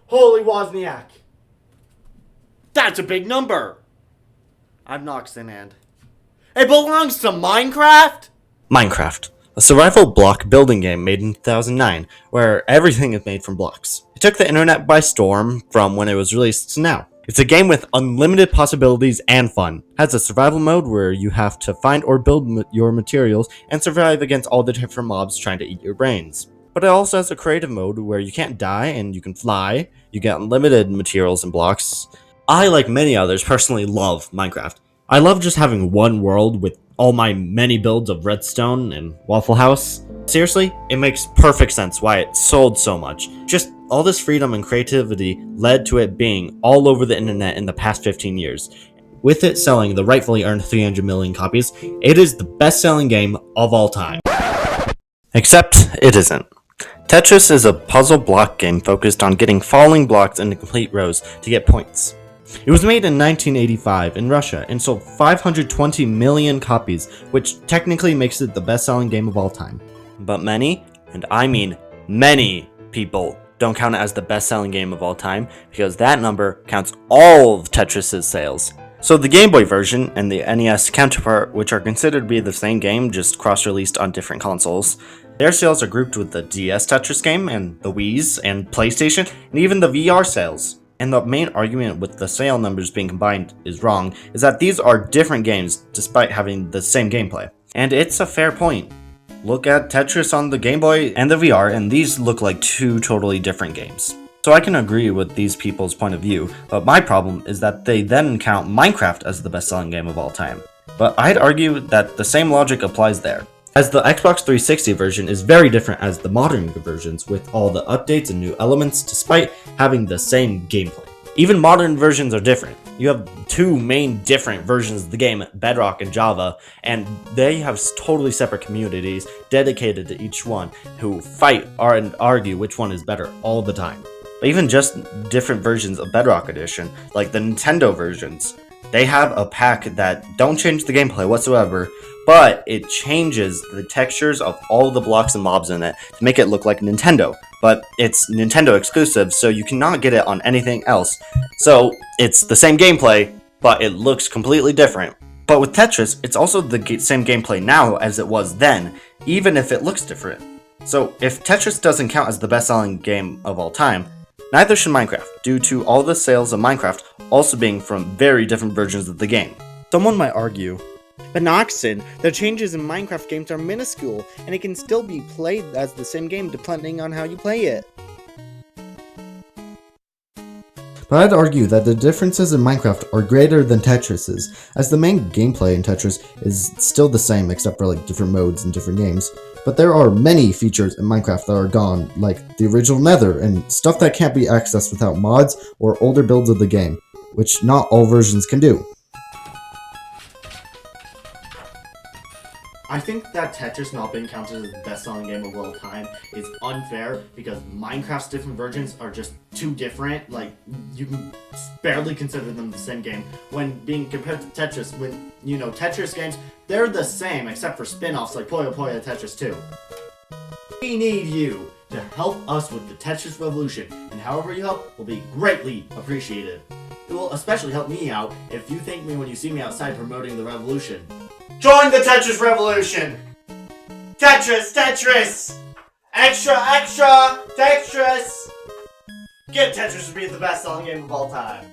Holy Wozniak! That's a big number! I'm Noxin and... It belongs to Minecraft? Minecraft, a survival block building game made in 2009, where everything is made from blocks. It took the internet by storm from when it was released to now. It's a game with unlimited possibilities and fun. It has a survival mode where you have to find or build your materials and survive against all the different mobs trying to eat your brains. But it also has a creative mode where you can't die and you can fly, you get unlimited materials and blocks. I, like many others, personally love Minecraft. I love just having one world with all my many builds of redstone and Waffle House. Seriously, it makes perfect sense why it sold so much. Just all this freedom and creativity led to it being all over the internet in the past 15 years. With it selling the rightfully earned 300 million copies, it is the best-selling game of all time. Except it isn't. Tetris is a puzzle block game focused on getting falling blocks into complete rows to get points. It was made in 1985 in Russia and sold 520 million copies, which technically makes it the best-selling game of all time. But many, and I mean many, people don't count it as the best-selling game of all time because that number counts all of Tetris' sales. So the Game Boy version and the NES counterpart, which are considered to be the same game, just cross-released on different consoles, their sales are grouped with the DS Tetris game and the Wii's and PlayStation and even the VR sales. And the main argument with the sale numbers being combined is wrong, is that these are different games despite having the same gameplay. And it's a fair point. Look at Tetris on the Game Boy and the VR, and these look like two totally different games. So I can agree with these people's point of view, but my problem is that they then count Minecraft as the best-selling game of all time. But I'd argue that the same logic applies there, as the Xbox 360 version is very different as the modern versions with all the updates and new elements despite having the same gameplay. Even modern versions are different. You have two main different versions of the game, Bedrock and Java, and they have totally separate communities dedicated to each one who fight and argue which one is better all the time. But even just different versions of Bedrock Edition, like the Nintendo versions, they have a pack that don't change the gameplay whatsoever, but it changes the textures of all the blocks and mobs in it to make it look like Nintendo. But it's Nintendo exclusive, so you cannot get it on anything else. So it's the same gameplay, but it looks completely different. But with Tetris, it's also the same gameplay now as it was then, even if it looks different. So if Tetris doesn't count as the best-selling game of all time, neither should Minecraft, due to all the sales of Minecraft also being from very different versions of the game. Someone might argue, but Noxin, the changes in Minecraft games are minuscule, and it can still be played as the same game depending on how you play it. But I'd argue that the differences in Minecraft are greater than Tetris's, as the main gameplay in Tetris is still the same except for like different modes and different games. But there are many features in Minecraft that are gone, like the original Nether, and stuff that can't be accessed without mods or older builds of the game, which not all versions can do. I think that Tetris not being counted as the best-selling game of all time is unfair because Minecraft's different versions are just too different. Like, you can barely consider them the same game when being compared to Tetris. When, you know, Tetris games, they're the same except for spin-offs like Puyo Puyo Tetris 2. We need you to help us with the Tetris revolution, and however you help will be greatly appreciated. It will especially help me out if you thank me when you see me outside promoting the revolution. Join the Tetris revolution! Tetris! Tetris! Extra! Extra! Tetris! Get Tetris to be the best selling game of all time.